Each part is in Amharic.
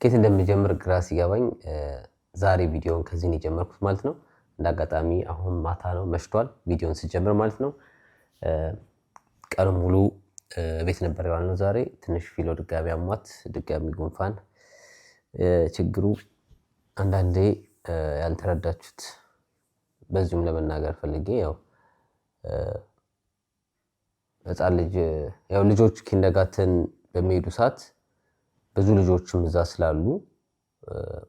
ከየት እንደምጀምር ግራ ሲገባኝ ዛሬ ቪዲዮን ከዚህ ነው የጀመርኩት ማለት ነው። እንዳጋጣሚ አሁን ማታ ነው መሽቷል ቪዲዮን ሲጀምር ማለት ነው። ቀኑ ሙሉ ቤት ነበር ያልነው ዛሬ ትንሽ ፊሎ ድጋሚ አሟት ድጋሚ ጉንፋን ችግሩ አንዳንዴ ያልተረዳችሁት በዚሁም ለመናገር ፈልጌ ያው ህፃን ልጅ ያው ልጆች ኪንደርጋርተን በሚሄዱ ሰዓት ብዙ ልጆችም እዛ ስላሉ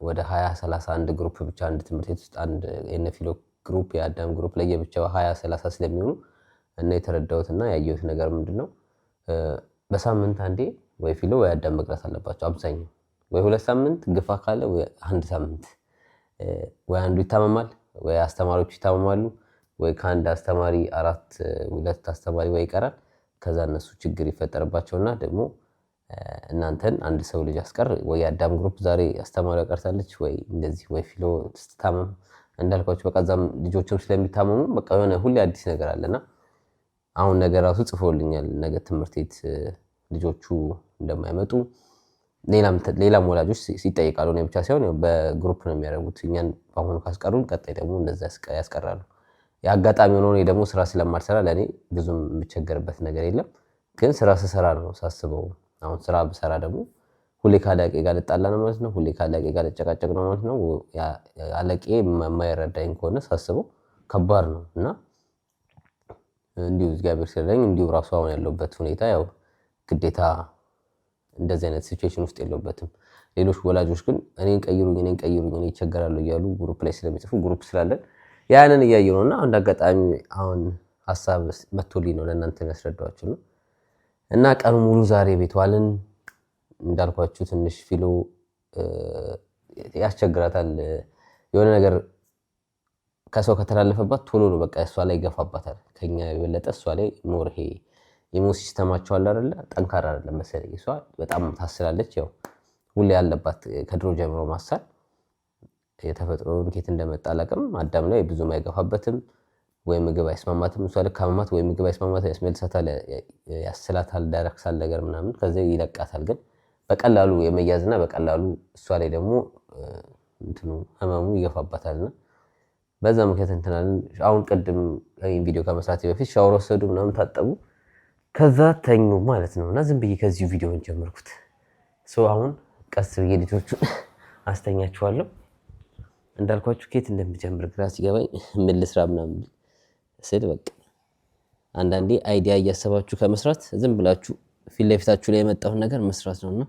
ወደ 20-31 ግሩፕ ብቻ አንድ ትምህርት ቤት ውስጥ አንድ የነፊሎ ግሩፕ የአዳም ግሩፕ ለየብቻው 20-30 ስለሚሆኑ እና የተረዳሁትና ያየሁት ነገር ምንድነው በሳምንት አንዴ ወይ ፊሎ ወይ አዳም መቅረት አለባቸው አብዛኛው ወይ 2 ሳምንት ግፋ ካለ ወይ 1 ሳምንት ወይ አንዱ ይታመማል ወይ አስተማሪዎች ይታመማሉ ወይ ከአንድ አስተማሪ 2 አስተማሪ ወይ ይቀራል ከዛ እነሱ ችግር ይፈጠርባቸውና ደግሞ እናንተን አንድ ሰው ልጅ አስቀር ወይ አዳም ግሩፕ ዛሬ አስተማሪ ያቀርታለች ወይ እንደዚህ ወይ ፊሎ ተስተታመም እንዳልኳችሁ በቃዛም ልጆችም ስለሚታመሙ በቃ የሆነ ሁሌ አዲስ ነገር አለና አሁን ነገር ራሱ ጽፎልኛል ነገ ትምህርት ቤት ልጆቹ እንደማይመጡ ሌላም ወላጆች ሲጠይቃሉ ነው ብቻ ሳይሆን በግሩፕ ነው የሚያደርጉት እኛን አሁን ካስቀሩን ቀጣይ ደግሞ እንደዛ ያስቀራሉ ያጋጣሚ ሆኖ ነው ደግሞ ስራ ስለማልሰራ ለኔ ብዙም የምቸገርበት ነገር የለም ግን ስራ ስሰራ ነው ሳስበው አሁን ስራ በሰራ ደግሞ ሁሌ ካለቄ ጋር ልጣላ ነው ማለት ነው ሁሌ ካለቄ ጋር ልጨቃጨቅ ነው ማለት ነው አለቄ የማይረዳኝ ከሆነ ሳስበው ከባድ ነው እና እንዲሁ እግዚአብሔር ሲረዳኝ እንዲሁ ራሱ አሁን ያለውበት ሁኔታ ያው ግዴታ እንደዚህ አይነት ሲቹዌሽን ውስጥ የለውበትም ሌሎች ወላጆች ግን እኔን ቀይሩኝ እኔ ይቸገራሉ እያሉ ግሩፕ ላይ ስለሚጽፉ ግሩፕ ስላለን ያንን እያየሁ ነውና አንድ አጋጣሚ አሁን ሐሳብ መጥቶልኝ ነው ለእናንተ ያስረዳዋችሁ ነው እና ቀኑ ሙሉ ዛሬ ቤት ዋልን እንዳልኳችሁ ትንሽ ፊሎ ያስቸግራታል የሆነ ነገር ከሰው ከተላለፈባት ቶሎ ነው በቃ እሷ ላይ ይገፋባታል ከኛ የበለጠ እሷ ላይ ኖር ይሄ ኢሞ ሲስተማቸው አለ አይደል ጠንካራ አይደለም መሰለኝ እሷ በጣም ታስላለች ያው ሁሌ ያለባት ከድሮ ጀምሮ ማሳል የተፈጥሮን ከየት እንደመጣ አላውቅም አዳም ላይ ብዙ ማይገፋበትም ወይ ምግብ አይስማማትም እሷ ለካማማት ወይ ምግብ አይስማማት ያስመልሳታል ያስላታል ዳይሬክሳል ነገር ምናምን ከዚህ ይለቃታል ግን በቀላሉ የመያዝና በቀላሉ እሷ ላይ ደግሞ እንትኑ ህመሙ ይገፋባታልና በዛ ምክንያት እንተናል አሁን ቀድም ይሄን ቪዲዮ ከመስራቴ በፊት ሻወር ወሰዱ ምናምን ታጠቡ ከዛ ተኙ ማለት ነውና ዝም ብዬ ከዚህ ቪዲዮን ጀመርኩት አሁን ቀስ ብዬ ልጆቹን አስተኛቸዋለሁ እንዳልኳችሁ ከየት እንደምጀምር ግራ ሲገባኝ ምን ልስራ ምናምን ስል በቃ አንዳንዴ አይዲያ እያሰባችሁ ከመስራት ዝም ብላችሁ ፊት ለፊታችሁ ላይ የመጣው ነገር መስራት ነውና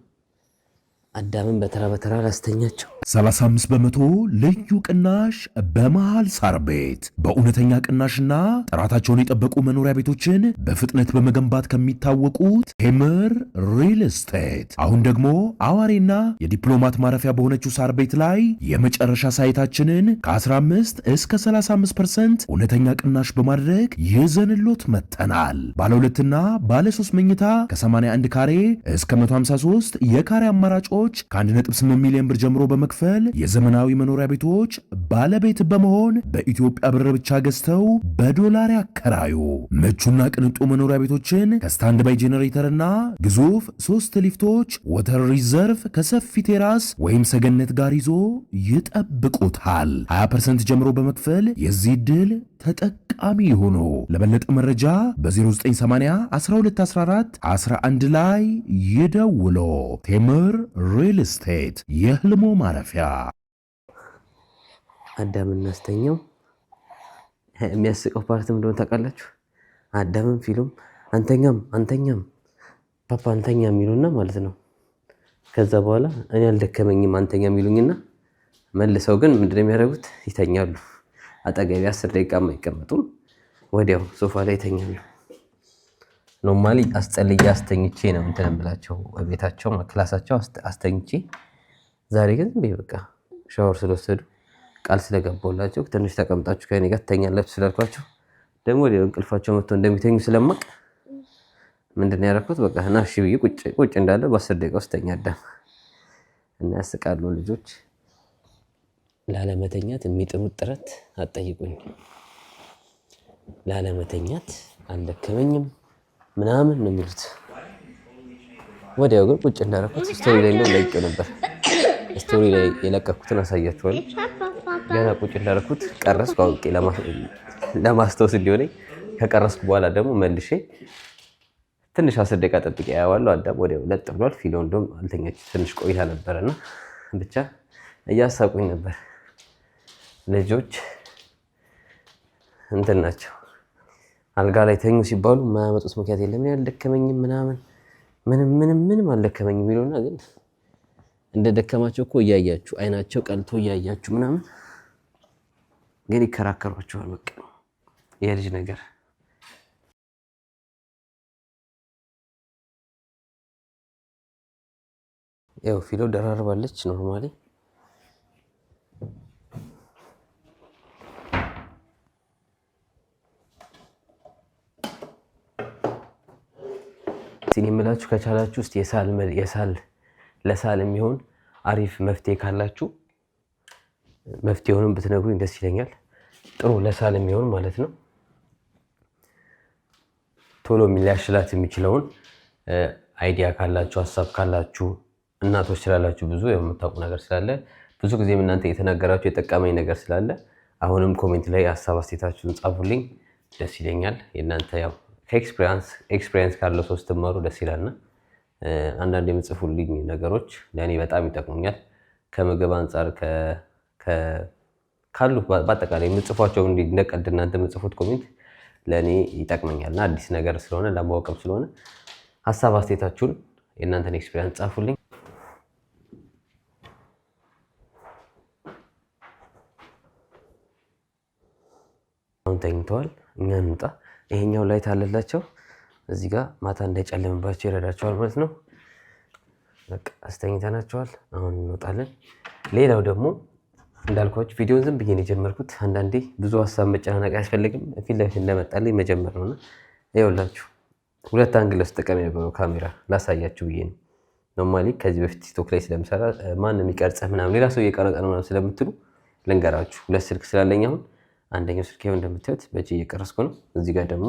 አዳምን በተራ ላስተኛቸው 35% ልዩ ቅናሽ በመሃል ሳር ቤት በእውነተኛ ቅናሽና ጥራታቸውን የጠበቁ መኖሪያ ቤቶችን በፍጥነት በመገንባት ከሚታወቁት ቴምር ሪል ስቴት አሁን ደግሞ አዋሬና የዲፕሎማት ማረፊያ በሆነችው ሳር ቤት ላይ የመጨረሻ ሳይታችንን ከ15 እስከ 35% እውነተኛ ቅናሽ በማድረግ ይዘንሎት መጥተናል። ባለ 2 እና ባለ 3 መኝታ ከ81 ካሬ እስከ 153 የካሬ አማራጮች ከ1.8 ሚሊዮን ብር ጀምሮ በመክፈል የዘመናዊ መኖሪያ ቤቶች ባለቤት በመሆን በኢትዮጵያ ብር ብቻ ገዝተው በዶላር ያከራዩ። ምቹና ቅንጡ መኖሪያ ቤቶችን ከስታንድ ባይ ጄኔሬተርና ግዙፍ 3 ሊፍቶች ወተር ሪዘርቭ ከሰፊ ቴራስ ወይም ሰገነት ጋር ይዞ ይጠብቁታል። 20% ጀምሮ በመክፈል የዚህ ድል ተጠቃሚ ይሁኑ። ለበለጠ መረጃ በ0980 1214 11 ላይ ይደውሉ። ቴምር ሪል ስቴት የህልሞ ማረፊያ። አዳም እናስተኛው የሚያስቀው ፓርት እንደሆነ ታውቃላችሁ አዳምም ፊሎም አንተኛም ፓፓ አንተኛ የሚሉና ማለት ነው ከዛ በኋላ እኔ አልደከመኝም አንተኛ የሚሉኝና መልሰው ግን ምንድነው የሚያደርጉት ይተኛሉ አጠገቤ 10 ደቂቃ አይቀመጡም ወዲያው ሶፋ ላይ ይተኛሉ ኖርማሊ አስጠልዬ አስተኝቼ ነው እንተንብላቸው ቤታቸው ክላሳቸው አስተኝቼ ዛሬ ግን በቃ ሻወር ስለወሰዱ ቃል ስለገባውላቸው ትንሽ ተቀምጣችሁ ከኔ ጋር ተኛላችሁ ስላልኳቸው ደግሞ ወዲያው እንቅልፋቸው መጥቶ እንደሚተኙ ስለማቅ ምንድነው ያደረኩት በቃ ናሽ ብዬ ቁጭ እንዳለ በ10 ደቂቃ ውስጥ ተኛ አዳም እና ያስቃሉ ልጆች ላለመተኛት የሚጥሩት ጥረት አጠይቁኝ ላለመተኛት አልደከመኝም ምናምን ነው የሚሉት ወዲያው ግን ቁጭ እንዳደረኩት ስቶሪ ላይ ነው ለይቀ ነበር ስቶሪ ላይ የለቀኩትን አሳያችኋለሁ። ገና ቁጭ እንዳደረኩት ቀረስኩ አውቄ ለማስታወስ እንዲሆነኝ። ከቀረስኩ በኋላ ደግሞ መልሼ ትንሽ 10 ደቂቃ ጠብቄ ያዋለሁ። አዳም ወዲያው ለጥ ብሏል። ፊሎ እንደውም አልተኛች ትንሽ ቆይታ ነበርና ብቻ እያሳቁኝ ነበር። ልጆች እንትን ናቸው። አልጋ ላይ ተኙ ሲባሉ የማያመጡት ምክንያት የለም። ያልደከመኝም ምንም አልደከመኝም የሚለውና ግን እንደደከማቸው እኮ እያያችሁ አይናቸው ቀልቶ እያያችሁ ምናምን ግን ይከራከሯቸዋል። በቃ የልጅ ነገር ያው ፊሎ ደራርባለች ኖርማሊ። ሲኒ የምላችሁ ከቻላችሁ ውስጥ ለሳል የሚሆን አሪፍ መፍትሄ ካላችሁ መፍትሄውንም ብትነግሩኝ ደስ ይለኛል። ጥሩ ለሳል የሚሆን ማለት ነው። ቶሎ ሊያሽላት የሚችለውን አይዲያ ካላችሁ ሀሳብ ካላችሁ እናቶች ስላላችሁ ብዙ የምታውቁ ነገር ስላለ ብዙ ጊዜም እናንተ የተናገራችሁ የጠቀመኝ ነገር ስላለ አሁንም ኮሜንት ላይ ሀሳብ አስተያየታችሁን ጻፉልኝ፣ ደስ ይለኛል። የእናንተ ያው ኤክስፒሪየንስ ካለው ሰው ስትማሩ ደስ ይላልና አንዳንድ የምጽፉልኝ ነገሮች ለእኔ በጣም ይጠቅሙኛል። ከምግብ አንጻር ካሉ በአጠቃላይ የምጽፏቸው እንደቀልድ እናንተ የምጽፉት ኮሜንት ለእኔ ይጠቅመኛልና አዲስ ነገር ስለሆነ ለማወቅም ስለሆነ ሀሳብ አስተያየታችሁን የእናንተን ኤክስፒሪየንስ ጻፉልኝ። አሁን ተኝተዋል። እኛ እንውጣ። ይሄኛው ላይት አለላቸው እዚህ ጋር ማታ እንዳይጨልምባቸው ይረዳቸዋል ማለት ነው። በቃ አስተኝተናቸዋል። አሁን እንወጣለን። ሌላው ደግሞ እንዳልኳችሁ ቪዲዮን ዝም ብዬ ነው የጀመርኩት። አንዳንዴ ብዙ ሀሳብ መጨናነቅ አያስፈልግም። ፊት ለፊት እንደመጣልኝ መጀመር ነውና ይኸውላችሁ ሁለት አንግል ውስጥ ጠቀም የነበረው ካሜራ ላሳያችሁ ብዬ ነው። ኖርማሊ ከዚህ በፊት ቲክቶክ ላይ ስለምሰራ ማንም የሚቀርጽህ ምናምን ሌላ ሰው እየቀረጸ ነው ምናምን ስለምትሉ ልንገራችሁ። ሁለት ስልክ ስላለኝ አሁን አንደኛው ስልክ ይኸው እንደምታዩት በእጄ እየቀረስኩ ነው። እዚህ ጋር ደግሞ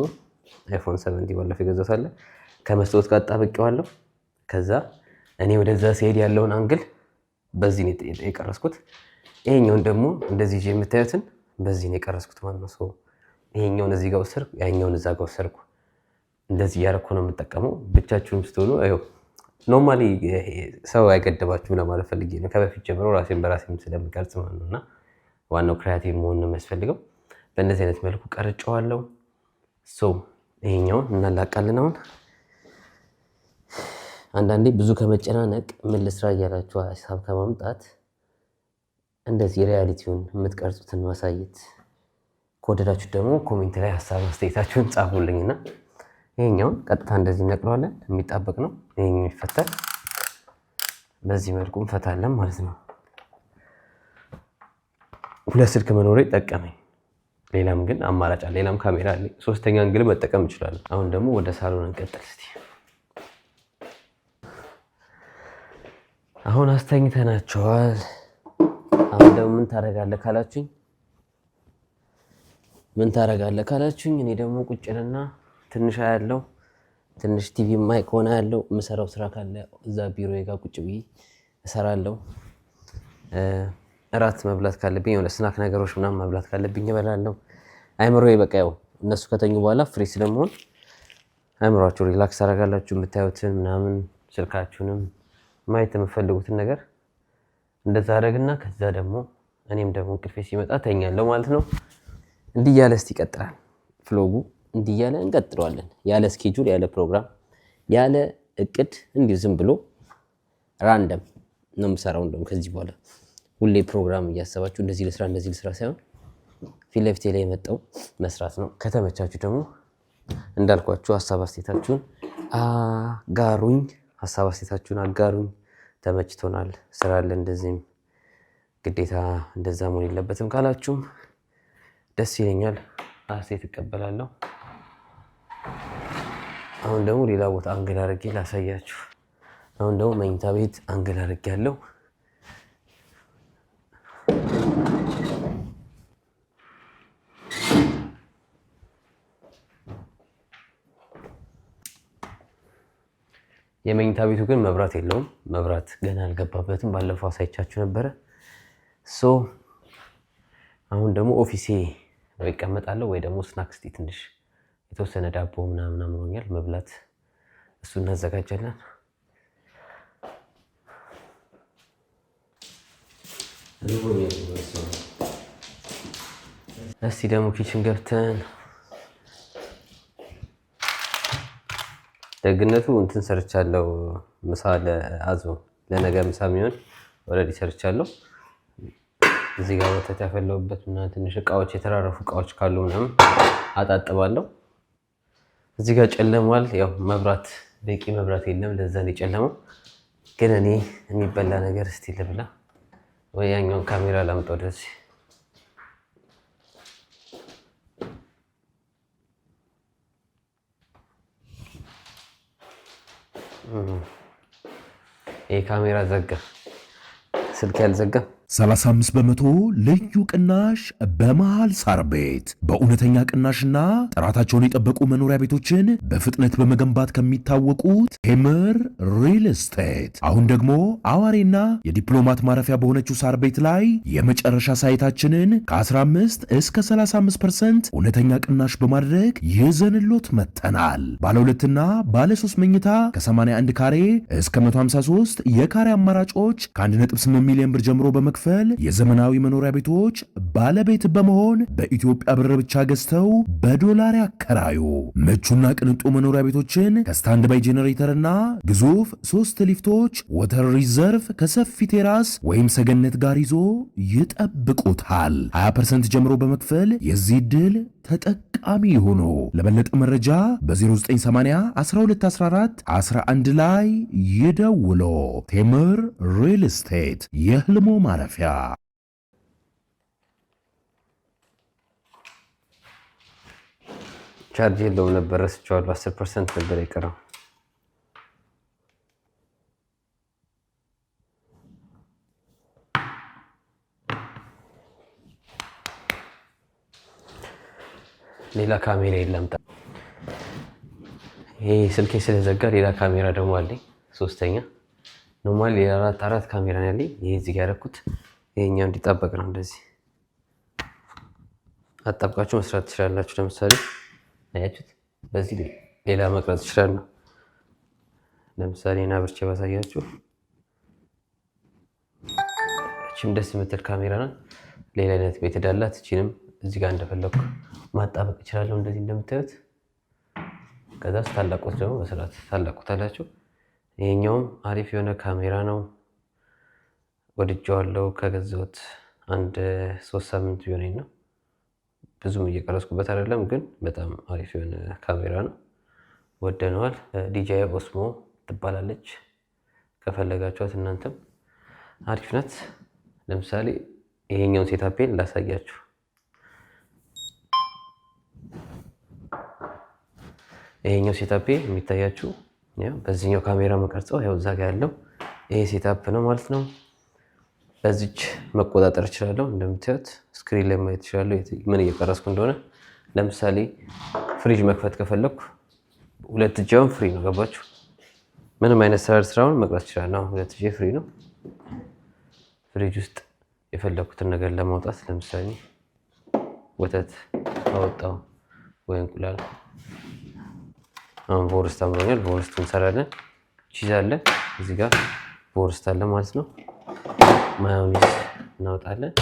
አይፎን 7 ባለፈው የገዛሁት አለ። ከመስታወት ጋር አጣብቄዋለሁ። ከዛ እኔ ወደዛ ሲሄድ ያለውን አንግል በዚህ ነው የቀረስኩት። ይሄኛውን ደግሞ እንደዚህ ይዤ የምታዩትን በዚህ ነው የቀረስኩት ማለት ነው። ሰው ይሄኛውን እዚህ ጋር ወሰድኩ፣ ያኛውን እዛ ጋር ወሰድኩ። እንደዚህ እያደረኩ ነው የምጠቀመው። ብቻችሁን ስትሆኑ አይው ኖርማሊ ሰው አይገድባችሁም ለማለት ፈልጌ ነው። ከበፊት ጀምሮ ራሴን በራሴም ስለምቀርጽ ማለት ነውና ዋናው ክሬቲቭ መሆን ነው የሚያስፈልገው። በእንደዚህ አይነት መልኩ ቀርጬዋለሁ። ይሄኛውን እናላቃለን። አሁን አንዳንዴ ብዙ ከመጨናነቅ ምን ልስራ እያላችሁ ሀሳብ ከማምጣት እንደዚህ ሪያሊቲውን የምትቀርጹትን ማሳየት ከወደዳችሁ ደግሞ ኮሜንት ላይ ሀሳብ አስተያየታችሁን ጻፉልኝና ይሄኛውን ቀጥታ እንደዚህ እነቅለዋለን። የሚጣበቅ ነው። ይሄኛው ይፈታል። በዚህ መልኩ እንፈታለን ማለት ነው። ሁለት ስልክ መኖሬ ጠቀመኝ። ሌላም ግን አማራጭ አለ። ሌላም ካሜራ አለ። ሶስተኛ አንግል መጠቀም እንችላለን። አሁን ደግሞ ወደ ሳሎን እንቀጥል እስቲ። አሁን አስተኝተናቸዋል። አሁን ደግሞ ምን ታረጋለህ ካላችሁኝ እኔ ደግሞ ቁጭልና ትንሽ ያለው ትንሽ ቲቪ ማይ ከሆነ ያለው የምሰራው ስራ ካለ እዛ ቢሮ ጋር ቁጭ ብዬ እሰራለሁ። እራት መብላት ካለብኝ የሆነ ስናክ ነገሮች ምናምን መብላት ካለብኝ እበላለሁ። አይምሮዬ በቃ ያው እነሱ ከተኙ በኋላ ፍሪ ስለመሆን አይምሮአችሁ ሪላክስ አደርጋላችሁ። የምታዩትን ምናምን ስልካችሁንም ማየት የምትፈልጉትን ነገር እንደዛ አደርግና ከዛ ደግሞ እኔም ደግሞ እንቅልፌ ሲመጣ ተኛለሁ ማለት ነው። እንዲህ እያለ እስቲ ይቀጥላል ፍሎጉ። እንዲህ እያለ እንቀጥለዋለን። ያለ ስኬጁል፣ ያለ ፕሮግራም፣ ያለ እቅድ እንዲሁ ዝም ብሎ ራንደም ነው የምሰራው። እንደውም ከዚህ በኋላ ሁሌ ፕሮግራም እያሰባችሁ እንደዚህ ልስራ ሳይሆን ፊት ለፊቴ ላይ የመጣው መስራት ነው። ከተመቻችሁ ደግሞ እንዳልኳችሁ ሀሳብ አስተያየታችሁን አጋሩኝ። ተመችቶናል፣ ስራ አለ፣ እንደዚህም ግዴታ እንደዛ መሆን የለበትም ካላችሁም ደስ ይለኛል። አስተያየት እቀበላለሁ። አሁን ደግሞ ሌላ ቦታ አንግል አድርጌ ላሳያችሁ። አሁን ደግሞ መኝታ ቤት አንግል አድርጌያለሁ። የመኝታ ቤቱ ግን መብራት የለውም። መብራት ገና አልገባበትም። ባለፈው አሳይቻችሁ ነበረ። አሁን ደግሞ ኦፊሴ ወይ እቀመጣለሁ ወይ ደግሞ ስናክስ ትንሽ የተወሰነ ዳቦ ምናምን አምሮኛል መብላት፣ እሱ እናዘጋጃለን። እስቲ ደግሞ ኪችን ገብተን ደግነቱ እንትን ሰርቻለሁ። ምሳ ለነገ ምሳ የሚሆን ኦልሬዲ ሰርቻለሁ። እዚህ ጋር ወተት ያፈለውበት እና ትንሽ እቃዎች የተራረፉ እቃዎች ካሉ ምናምን አጣጥባለሁ። እዚህ ጋር ጨለሟል። ያው መብራት በቂ መብራት የለም፣ ለዛ ነው የጨለመው። ግን እኔ የሚበላ ነገር እስቲ ልብላ ወይ ያኛውን ካሜራ ላምጣው ወደዚህ። ይሄ ካሜራ ዘጋ፣ ስልክ ያልዘጋ 35 በመቶ ልዩ ቅናሽ በመሃል ሳር ቤት። በእውነተኛ ቅናሽና ጥራታቸውን የጠበቁ መኖሪያ ቤቶችን በፍጥነት በመገንባት ከሚታወቁት ቴምር ሪል ስቴት አሁን ደግሞ አዋሬና የዲፕሎማት ማረፊያ በሆነችው ሳር ቤት ላይ የመጨረሻ ሳይታችንን ከ15 እስከ 35% እውነተኛ ቅናሽ በማድረግ ይዘንሎት መጥተናል። ባለ 2ና ባለ 3 መኝታ ከ81 ካሬ እስከ 153 የካሬ አማራጮች ከ1.8 ሚሊዮን ብር ጀምሮ በመክፈል የዘመናዊ መኖሪያ ቤቶች ባለቤት በመሆን በኢትዮጵያ ብር ብቻ ገዝተው በዶላር ያከራዩ። ምቹና ቅንጡ መኖሪያ ቤቶችን ከስታንድ ባይ ጄኔሬተርና ግዙፍ 3 ሊፍቶች፣ ወተር ሪዘርቭ ከሰፊ ቴራስ ወይም ሰገነት ጋር ይዞ ይጠብቁታል። 20% ጀምሮ በመክፈል የዚህ ዕድል ተጠቃሚ ይሁኑ። ለበለጠ መረጃ በ0980 1214 11 ላይ ይደውሎ። ቴምር ሪል ስቴት የህልሞ ማረፊያ። ቻርጅ የለውም ነበር፣ ረስቼዋለሁ። 10% ነበር የቀረው። ሌላ ካሜራ የለም። ይሄ ስልኬ ስለዘጋ ሌላ ካሜራ ደግሞ አለኝ፣ 3ኛ ኖርማል ሌላ 4 ካሜራ ነው ያለኝ። ይሄ እዚህ ጋር ያደረኩት ይሄኛው እንዲጣበቅ ነው። እንደዚህ አጣብቃችሁ መስራት ትችላላችሁ። ለምሳሌ አያችሁት፣ በዚህ ሌላ መቅረጽ ይችላል። ለምሳሌ እና ብርቼ ባሳያችሁ፣ እቺም ደስ የምትል ካሜራ ናት። ሌላ አይነት ሜተድ አላት። እቺንም እዚህ ጋር እንደፈለኩ ማጣበቅ እችላለሁ፣ እንደዚህ እንደምታዩት። ከዛ ስታላቁት ደግሞ በስርዓት ታላቁታላችሁ። ይሄኛውም አሪፍ የሆነ ካሜራ ነው፣ ወድጄዋለሁ። ከገዛሁት 3 ሳምንት ቢሆነኝ ነው። ብዙም እየቀረስኩበት አይደለም፣ ግን በጣም አሪፍ የሆነ ካሜራ ነው፣ ወደነዋል። ዲጂአይ ኦስሞ ትባላለች፣ ከፈለጋችኋት እናንተም አሪፍ ናት። ለምሳሌ ይሄኛውን ሴታፔን ላሳያችሁ። ይሄኛው ሴታፔ የሚታያችሁ ያው በዚህኛው ካሜራ መቀርጸው ያው እዛ ጋር ያለው ይሄ ሴታፕ ነው ማለት ነው። በዚች መቆጣጠር እችላለሁ። እንደምታዩት ስክሪን ላይ ማየት እችላለሁ ምን እየቀረስኩ እንደሆነ። ለምሳሌ ፍሪጅ መክፈት ከፈለኩ 2 እጃውን ፍሪ ነው፣ ገባችሁ? ምንም አይነት ስራውን መቅረጽ እችላለሁ። 2 እጄ ፍሪ ነው። ፍሪጅ ውስጥ የፈለኩትን ነገር ለማውጣት ለምሳሌ ወተት አወጣው ወይ እንቁላል። አሁን ቦርስት አምሮኛል፣ ቦርስት እንሰራለን። ቺዝ አለ እዚህ ጋር፣ ቦርስት አለ ማለት ነው። ማዮኔዝ እናወጣለን።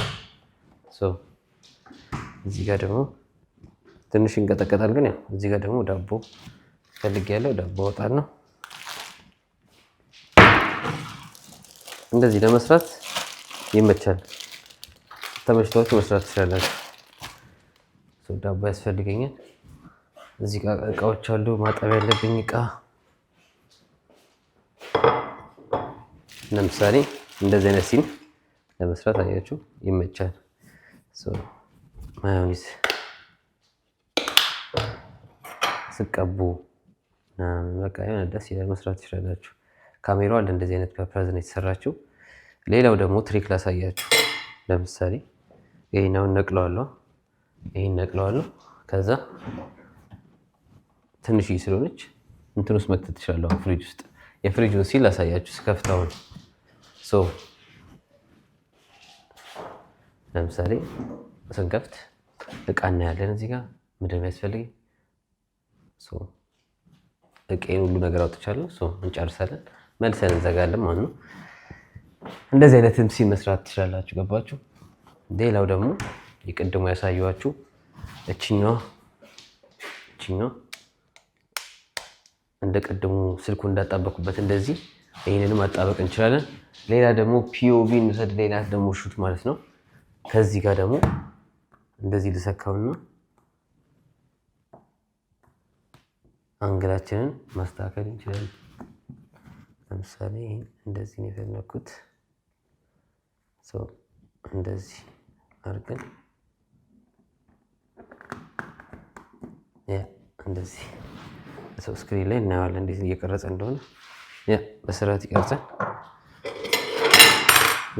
እዚህ ጋር ደግሞ ትንሽ እንቀጠቀጣል፣ ግን ያው እዚህ ጋር ደግሞ ዳቦ ፈልጌያለሁ፣ ዳቦ አወጣለሁ። እንደዚህ ለመስራት ይመቻል። ተመችቷችሁ መስራት ትችላላችሁ። ዳቦ ያስፈልገኛል። እዚህ ጋር እቃዎች አሉ፣ ማጠብ ያለብኝ እቃ። ለምሳሌ እንደዚህ አይነት ሲን ለመስራት አያችሁ ይመቻል። ማዮኔዝ ስቀቡ በቃ የሆነ ደስ ይላል፣ መስራት ትችላላችሁ። ካሜራዋ እንደዚህ አይነት ፐርፐዝ ነው የተሰራችው። ሌላው ደግሞ ትሪክ ላሳያችሁ። ለምሳሌ ይሄኛውን ነቅለዋለሁ፣ ይሄን ነቅለዋለሁ። ከዛ ትንሽዬ ስለሆነች እንትን ውስጥ መክተት ትችላለሁ፣ ፍሪጅ ውስጥ። የፍሪጁን ሲል አሳያችሁ ስከፍተው ለምሳሌ ስንከፍት እቃ እናያለን። እዚህ ጋር ምንድን ነው የሚያስፈልገኝ? እቄን ሁሉ ነገር አውጥቻለሁ። እንጨርሳለን፣ መልሰን እንዘጋለን ማለት ነው። እንደዚህ አይነት MC መስራት ትችላላችሁ። ገባችሁ? ሌላው ደግሞ የቅድሙ ያሳየኋችሁ እችኛዋ እንደ ቅድሙ ስልኩ እንዳጣበቁበት እንደዚህ ይህንንም ማጣበቅ እንችላለን። ሌላ ደግሞ POV እንውሰድ። ሌላ ደግሞ ሹት ማለት ነው። ከዚህ ጋር ደግሞ እንደዚህ ልሰካውና አንግላችንን ማስተካከል እንችላለን። ለምሳሌ እንደዚህ ነው የፈለኩት። እንደዚህ አድርገን እንደዚህ ስክሪን ላይ እናየዋለን እንዴት እየቀረጸ እንደሆነ። በስርዓት ይቀርጻል።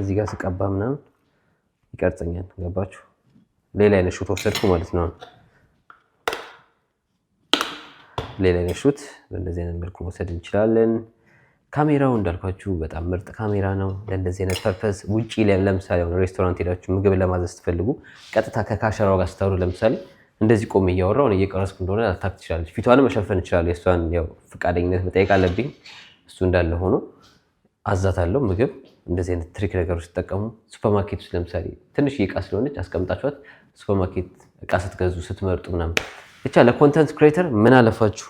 እዚህ ጋር ስቀባ ምናምን ይቀርጸኛል። ገባችሁ? ሌላ አይነት ሹት ወሰድኩ ማለት ነው። ሌላ አይነት ሹት በእንደዚህ አይነት መልኩ መውሰድ እንችላለን። ካሜራው እንዳልኳችሁ በጣም ምርጥ ካሜራ ነው ለእንደዚህ አይነት ፐርፐዝ። ውጪ ለምሳሌ ሬስቶራንት ሄዳችሁ ምግብ ለማዘዝ ስትፈልጉ ቀጥታ ከካሸራው ጋር ስታወሩ ለምሳሌ እንደዚህ ቆሜ እያወራሁ ነው እየቀረስኩ እንደሆነ ላታክ ትችላለች። ፊቷንም መሸፈን ይችላል። የእሷን ያው ፈቃደኝነት መጠየቅ አለብኝ። እሱ እንዳለ ሆኖ አዛታለሁ። ምግብ እንደዚህ አይነት ትሪክ ነገሮች ሲጠቀሙ ሱፐርማርኬት ውስጥ ለምሳሌ ትንሽ እቃ ስለሆነች አስቀምጣችኋት ሱፐርማርኬት እቃ ስትገዙ ስትመርጡ ምናምን ብቻ ለኮንተንት ክሬተር ምን አለፋችሁ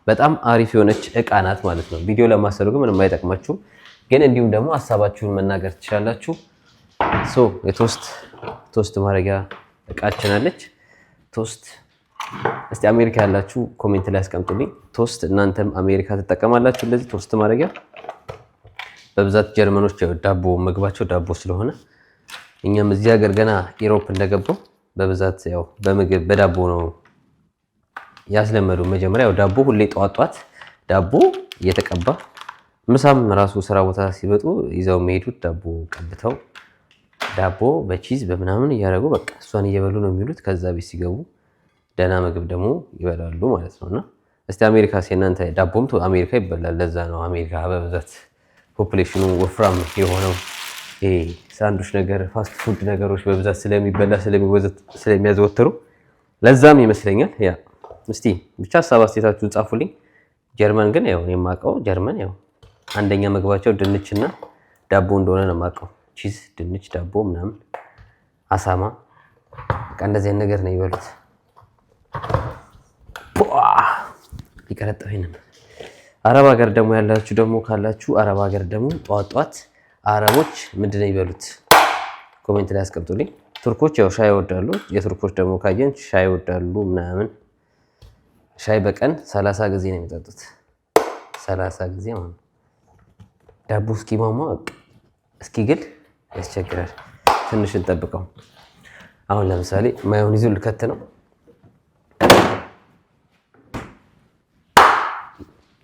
በጣም አሪፍ የሆነች እቃ ናት ማለት ነው። ቪዲዮ ለማሰሩ ግን ምንም አይጠቅማችሁም፣ ግን እንዲሁም ደግሞ ሀሳባችሁን መናገር ትችላላችሁ። የቶስት ማድረጊያ እቃችን አለች። ቶስት እስቲ አሜሪካ ያላችሁ ኮሜንት ላይ አስቀምጡልኝ። ቶስት እናንተም አሜሪካ ትጠቀማላችሁ እንደዚህ ቶስት ማድረጊያ? በብዛት ጀርመኖች ዳቦ ምግባቸው ዳቦ ስለሆነ እኛም እዚህ ሀገር ገና ኢሮፕ እንደገባው በብዛት ያው በምግብ በዳቦ ነው ያስለመዱ። መጀመሪያ ያው ዳቦ ሁሌ ጧት ዳቦ እየተቀባ ምሳም ራሱ ስራ ቦታ ሲመጡ ይዘው የሚሄዱት ዳቦ ቀብተው ዳቦ በቺዝ በምናምን እያደረጉ በቃ እሷን እየበሉ ነው የሚሉት። ከዛ ቤት ሲገቡ ደህና ምግብ ደግሞ ይበላሉ ማለት ነውና እስቲ አሜሪካ እናንተ ዳቦም አሜሪካ ይበላል። ለዛ ነው አሜሪካ በብዛት ፖፑሌሽኑ ወፍራም የሆነው። ሳንዱች ነገር ፋስት ፉድ ነገሮች በብዛት ስለሚበላ ስለሚያዘወትሩ ለዛም ይመስለኛል። እስቲ ብቻ ሀሳብ አስተያየታችሁን ጻፉልኝ። ጀርመን ግን ያው የማውቀው ጀርመን ያው አንደኛ ምግባቸው ድንችና ዳቦ እንደሆነ ነው የማውቀው። ቺዝ፣ ድንች፣ ዳቦ ምናምን አሳማ በቃ እንደዚህ አይነት ነገር ነው ይበሉት። ይቀረጠኝ ነበር። አረብ ሀገር ደግሞ ያላችሁ ደግሞ ካላችሁ አረብ ሀገር ደግሞ ጧት አረቦች ምንድነው ይበሉት? ኮሜንት ላይ አስቀምጡልኝ። ቱርኮች ያው ሻይ ይወዳሉ። የቱርኮች ደግሞ ካየን ሻይ ይወዳሉ ምናምን። ሻይ በቀን 30 ጊዜ ነው የሚጠጡት። 30 ጊዜ ማለት ዳቦ እስኪማማ እስኪግል ያስቸግራል። ትንሽ እንጠብቀው። አሁን ለምሳሌ ማዮኒዙ ልከት ነው።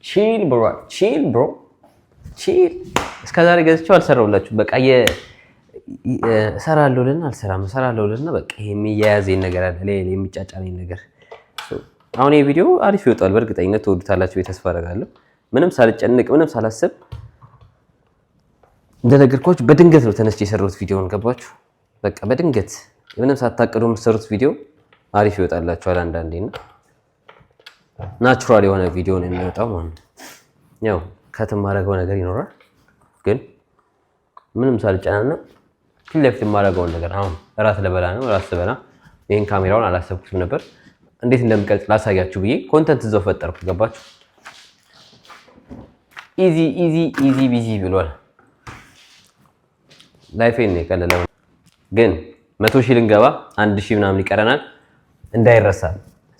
ቺል ብሮ ቺል። እስከዛሬ ገዝቼው አልሰራሁላችሁ። በቃ እሰራለሁልና አልሰራም፣ እሰራለሁልና በቃ የሚያያዘኝ ነገር አለ፣ የሚጫጫነኝ ነገር። አሁን ይሄ ቪዲዮ አሪፍ ይወጣል፣ በእርግጠኝነት ትወዱታላችሁ ተስፋ አደርጋለሁ። ምንም ሳልጨንቅ ምንም ሳላስብ እንደነገርኳችሁ በድንገት ነው ተነስቼ የሰራሁት ቪዲዮውን። ገባችሁ? በቃ በድንገት ምንም ሳታቅዱ የምትሰሩት ቪዲዮ አሪፍ ይወጣላችኋል አንዳንዴና ናቹራል የሆነ ቪዲዮ ነው የሚወጣው ማለት ነው። ያው ከትም ማድረገው ነገር ይኖራል፣ ግን ምንም ሳልጨናነቅ ፊት ለፊት የማደርገውን ነገር አሁን እራት ልበላ ነው። እራት ስበላ ይሄን ካሜራውን አላሰብኩትም ነበር እንዴት እንደምቀርጽ ላሳያችሁ ብዬ ኮንተንት እዛው ፈጠርኩ። ገባችሁ? ኢዚ ቢዚ ብሏል። ላይፌን ነው የቀለለው። ግን 100 ሺህ ልንገባ 1000 ምናምን ይቀረናል። እንዳይረሳ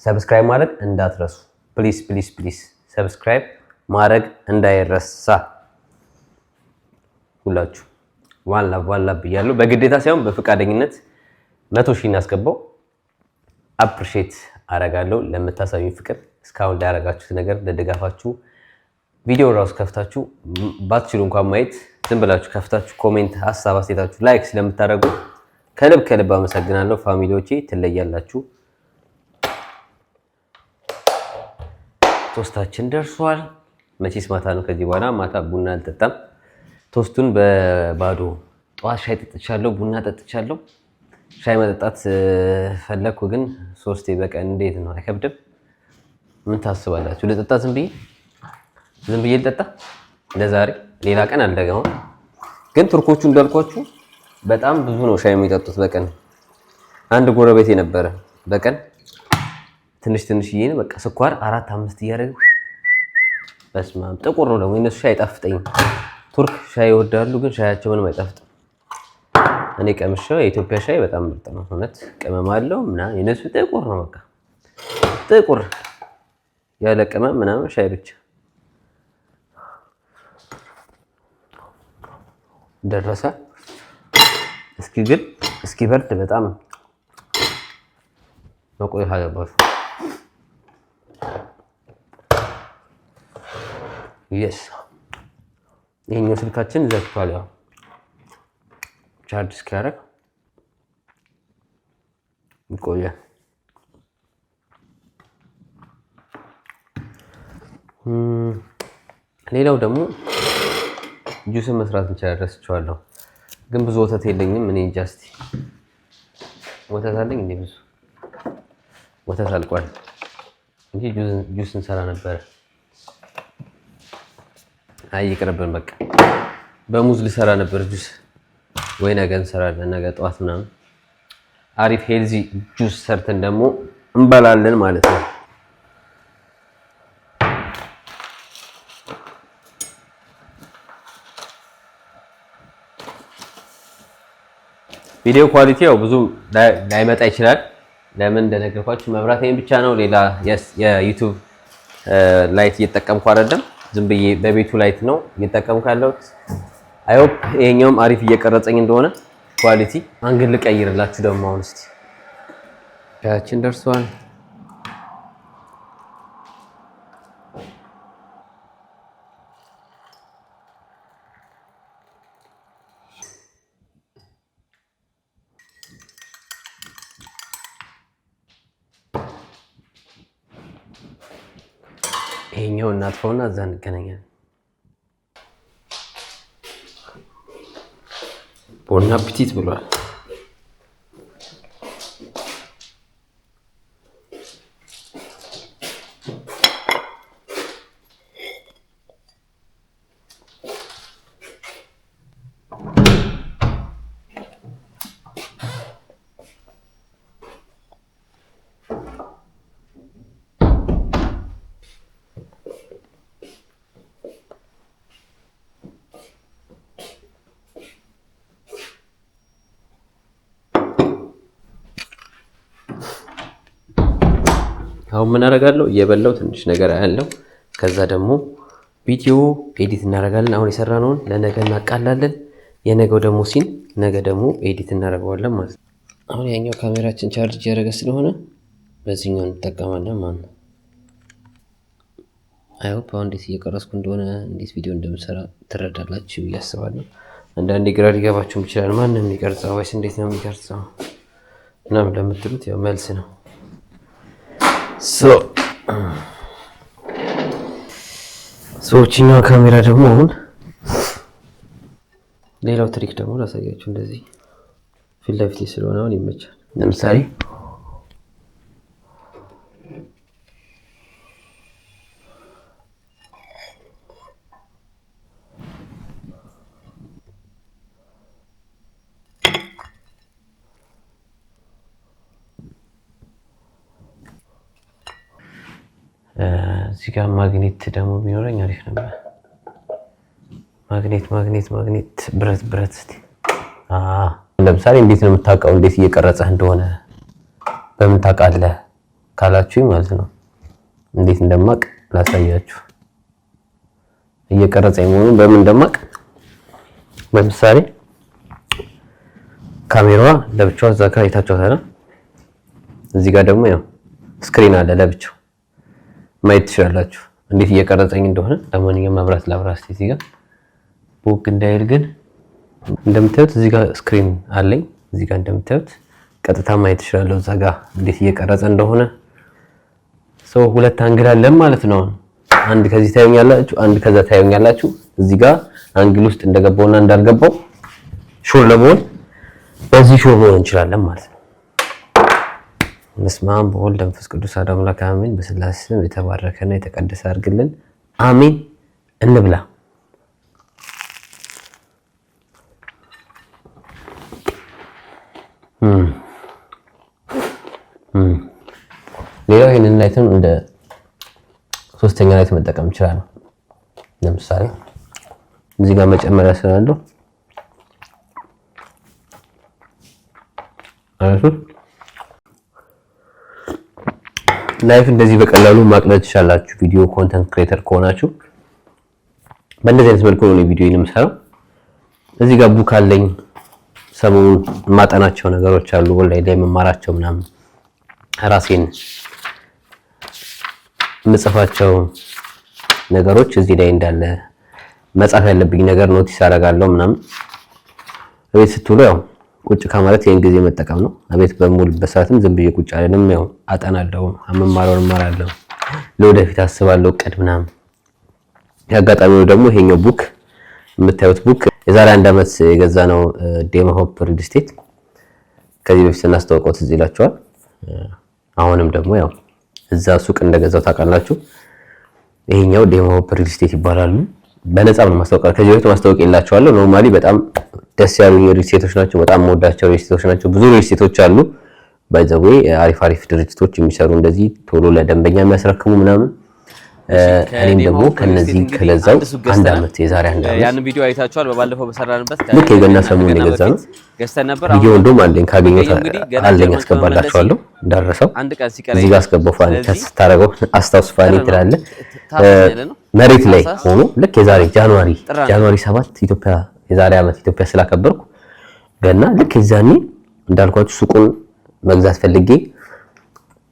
ሰብስክራይብ ማድረግ እንዳትረሱ። ፕሊስ ሰብስክራይብ ማድረግ እንዳይረሳ። ሁላችሁ ዋላ ብያለሁ። በግዴታ ሳይሆን በፈቃደኝነት 100 ሺህ እናስገባው። አፕሪሼት አረጋለሁ ለምታሳዩኝ ፍቅር፣ እስካሁን ላደረጋችሁት ነገር፣ ለድጋፋችሁ። ቪዲዮ ራሱ ከፍታችሁ ባትችሉ እንኳን ማየት ዝም ብላችሁ ከፍታችሁ ኮሜንት፣ ሀሳብ አስተያየታችሁ ላይክ ስለምታደርጉ ከልብ አመሰግናለሁ። ፋሚሊዎቼ ትለያላችሁ። ቶስታችን ደርሷል። መቼስ ማታ ነው። ከዚህ በኋላ ማታ ቡና አልጠጣም። ቶስቱን በባዶ ጠዋት ሻይ ጠጥቻለሁ፣ ቡና ጠጥቻለሁ። ሻይ መጠጣት ፈለግኩ ግን 3 በቀን እንዴት ነው? አይከብድም? ምን ታስባላችሁ? ልጠጣ ዝም ብዬ ልጠጣ ለዛሬ፣ ሌላ ቀን አልደገመው። ግን ቱርኮቹ እንዳልኳችሁ በጣም ብዙ ነው ሻይ የሚጠጡት በቀን። አንድ ጎረቤት የነበረ በቀን ትንሽ ይሄን በቃ ስኳር 4-5 እያደረገ በስመ አብ። ጥቁር ነው ደግሞ የነሱ ሻይ አይጣፍጠኝም። ቱርክ ሻይ ይወዳሉ ግን ሻያቸው ምንም አይጣፍጥም። እኔ ቀምሼው የኢትዮጵያ ሻይ በጣም ምርጥ ነው እውነት፣ ቅመም አለው ምናምን። የነሱ ጥቁር ነው በቃ ጥቁር ያለ ቅመም ምናምን ሻይ ብቻ። ደረሰ። እስኪ በርድ በጣም መቆየት አለባችሁ። የስ ይሄኛው ስልካችን ዘግቷል። ያው ቻርጅ እስኪያደርግ ይቆያል። ሌላው ደግሞ ጁስን መስራት እንችላለን። ረስቼዋለሁ ግን ብዙ ወተት የለኝም። እኔ ጃስቲ ወተት አለኝ እንዴ? ብዙ ወተት አልቋል እንጂ ጁስ እንሰራ ነበረ። አይ ይቅርብን በቃ። በሙዝ ልሰራ ነበር ጁስ፣ ወይ ነገ እንሰራለን። ነገ ጠዋት ምናምን አሪፍ ሄልዚ ጁስ ሰርተን ደግሞ እንበላለን ማለት ነው። ቪዲዮ ኳሊቲ ያው ብዙ ላይመጣ ይችላል። ለምን እንደነገርኳችሁ መብራት ይሄን ብቻ ነው። ሌላ የዩቲዩብ ላይት እየተጠቀምኩ አይደለም። ዝም ብዬ በቤቱ ላይት ነው እየተጠቀምኩ ያለሁት። አይ ሆፕ ይሄኛውም አሪፍ እየቀረጸኝ እንደሆነ። ኳሊቲ አንግል ልቀይርላችሁ ደግሞ አሁን እስቲ። ሻያችን ደርሷል። ይሄኛው እናጥፈውና እዛ እንገናኛለን። ቦን አፒቲት ብሏል። አሁን ምን አደርጋለሁ? እየበላው ትንሽ ነገር አያለው። ከዛ ደግሞ ቪዲዮ ኤዲት እናደርጋለን። አሁን የሰራነውን ለነገ እናቃላለን። የነገው ደግሞ ሲን ነገ ደግሞ ኤዲት እናደርገዋለን ማለት ነው። አሁን ያኛው ካሜራችን ቻርጅ እያደረገ ስለሆነ በዚህኛው እንጠቀማለን ማለት ነው። አይ ሆፕ አሁን እንዴት እየቀረስኩ እንደሆነ እንዴት ቪዲዮ እንደምሰራ ትረዳላችሁ ብዬ አስባለሁ። አንዳንዴ ግራ ሊገባችሁም ይችላል። ማን ነው የሚቀርጸው ወይስ እንዴት ነው የሚቀርጸው ምናምን ለምትሉት ያው መልስ ነው። ሰዎችኛው ካሜራ ደግሞ አሁን ሌላው ትሪክ ደግሞ ላሳያችሁ። እንደዚህ ፊት ለፊት ስለሆነ አሁን ይመቻል። ለምሳሌ እዚህ ጋር ማግኔት ደግሞ ቢኖረኝ አሪፍ ነበር። ማግኔት ብረት እስቲ ለምሳሌ እንዴት ነው የምታውቀው እንዴት እየቀረጸህ እንደሆነ በምን ታውቃለህ ካላችሁኝ ማለት ነው እንዴት እንደማቅ ላሳያችሁ። እየቀረጸኝ መሆኑን በምን እንደማቅ ለምሳሌ ካሜራዋ ለብቻዋ እዛ ጋር አይታችኋታል። እዚህ ጋር ደግሞ ያው ስክሪን አለ ለብቻው ማየት ትችላላችሁ እንዴት እየቀረጸኝ እንደሆነ። ለማንኛውም መብራት ላብራስቲ እዚህ ጋር ቦክ እንዳይል ግን እንደምታዩት እዚህ ጋር ስክሪን አለኝ። እዚህ ጋር እንደምታዩት ቀጥታ ማየት ትችላለሁ እዛ ጋር እንዴት እየቀረጸ እንደሆነ። ሁለት አንግል አለን ማለት ነው። አንድ ከዚህ ታዩኛላችሁ፣ አንድ ከዛ ታዩኛላችሁ። እዚህ ጋር አንግል ውስጥ እንደገባውና እንዳልገባው ሹር ለመሆን በዚህ ሹር መሆን እንችላለን ማለት ነው። በስመ አብ ወወልድ ወመንፈስ ቅዱስ አሐዱ አምላክ አሜን። በሥላሴ ስም የተባረከና የተቀደሰ አድርግልን አሜን። እንብላ። ሌላው ይሄንን ላይትም እንደ ሶስተኛ ላይት መጠቀም እንችላለን። ለምሳሌ እዚህ ጋር መጨመሪያ ስላለው ላይፍ እንደዚህ በቀላሉ ማቅለጥ ትችላላችሁ። ቪዲዮ ኮንተንት ክሬተር ከሆናችሁ በእንደዚህ አይነት መልኩ ነው ቪዲዮ የምሰራው። እዚህ ጋር ቡክ አለኝ። ሰሞኑን ማጠናቸው ነገሮች አሉ፣ ኦንላይን ላይ መማራቸው ምናምን ራሴን የምጽፋቸው ነገሮች እዚህ ላይ እንዳለ መጻፍ ያለብኝ ነገር ኖቲስ አደርጋለሁ ምናምን። ቤት ስትውሉ ያው ቁጭ ከማለት ይሄን ጊዜ መጠቀም ነው። አቤት በሙሉበት ሰዓትም ዝም ብዬ ቁጭ አይደለም። ያው አጠናለሁ፣ አመማራውን እማራለሁ፣ ለወደፊት አስባለሁ ቅድ ምናምን። ያጋጣሚው ደግሞ ይሄኛው ቡክ የምታዩት ቡክ የዛሬ 1 ዓመት የገዛ ነው ዴሞ ሆፕ ሪል ስቴት። ከዚህ በፊት እናስተዋውቀው ትዝ ይላችኋል። አሁንም ደግሞ ያው እዛ ሱቅ እንደገዛው ታውቃላችሁ። ይሄኛው ዴሞ ሆፕ ሪል ስቴት ይባላሉ። በነፃ ነው ማስተዋወቅ። ከዚህ በፊት ማስተዋወቅ የላችኋለሁ። ኖርማሊ በጣም ደስ ያሉ ሪል ስቴቶች ናቸው። በጣም ወዳቸው ሪል ስቴቶች ናቸው። ብዙ ሪል ስቴቶች አሉ ባይ ዘ ዌይ፣ አሪፍ ድርጅቶች የሚሰሩ እንደዚህ ቶሎ ለደንበኛ የሚያስረክሙ ምናምን። እኔም ደግሞ ከነዚህ ከገዛው 1 ዓመት የዛሬ 1 ዓመት ያን ቪዲዮ አይታችኋል። በባለፈው በሰራንበት ልክ የገና ሰሞኑን የገዛ ነው ገዝተን ነበር። ቪዲዮ እንደውም አለኝ ካገኘሁት አለኝ አስገባላችኋለሁ። እንዳረሰው እዚህ ጋር አስገባው። ፋኒ ተስ ታረገው አስታውስ ፋኒ ትላለህ። መሬት ላይ ሆኖ ልክ የዛሬ ጃንዋሪ 7 ኢትዮጵያ የዛሬ ዓመት ኢትዮጵያ ስላከበርኩ ገና ልክ የዛኔ እንዳልኳችሁ ሱቁን መግዛት ፈልጌ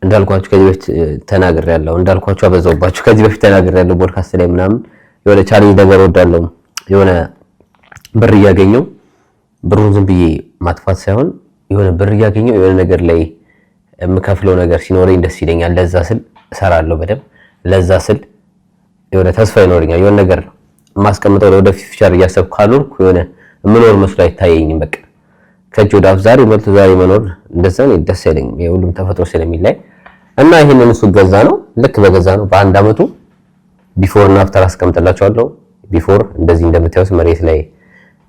እንዳልኳችሁ ከዚህ በፊት ተናግሬያለሁ። እንዳልኳችሁ አበዛውባችሁ። ከዚህ በፊት ተናግሬያለሁ ፖድካስት ላይ ምናምን። የሆነ ቻሌንጅ ነገር ወዳለው የሆነ ብር እያገኘው ብሩን ዝም ብዬ ማጥፋት ሳይሆን የሆነ ብር እያገኘው የሆነ ነገር ላይ የምከፍለው ነገር ሲኖረኝ ደስ ይለኛል። ለዛ ስል እሰራለሁ በደንብ። ለዛ ስል የሆነ ተስፋ ይኖረኛል። የሆነ ነገር ማስቀምጠው ለወደፊት ፊውቸር እያሰብኩ ካልሆንኩ የሆነ የምኖር መስሎ አይታየኝም። በቃ ከእጅ ወደ አፍ ዛሬ መልቶ ዛሬ መኖር እንደዛ ነው ደስ አይለኝም። የሁሉም ተፈጥሮ ስለሚላይ እና ይሄንን እሱ ገዛ ነው። ልክ በገዛ ነው በ1 ዓመቱ ቢፎር እና አፍተር አስቀምጥላችኋለሁ። ቢፎር እንደዚህ እንደምታዩት መሬት ላይ